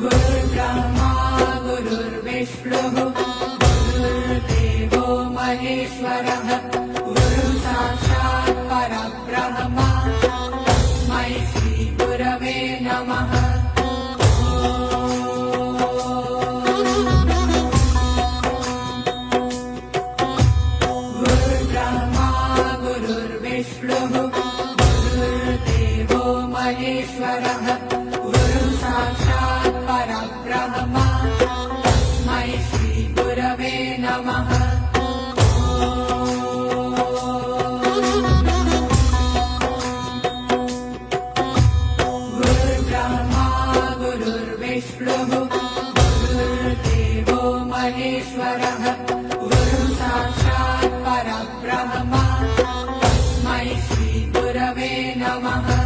गुरुर्ब्रह्मा गुरुर्विष्णुः गुरुर्देवो महेश्वरः गुरुसाक्षात् परब्रह्म तस्मै श्रीगुरवे नमः। गुरुर्ब्रह्मा गुरुर्विष्णुः गुरुर्देवो महेश्वरः गुरुसाक्षात् परब्रह्म तस्मै श्रीगुरवे नमः। गुरुर्ब्रह्मा गुरुर्विष्णुः गुरुर्देवो महेश्वरः गुरुसाक्षात् परब्रह्म तस्मै श्रीगुरवे नमः।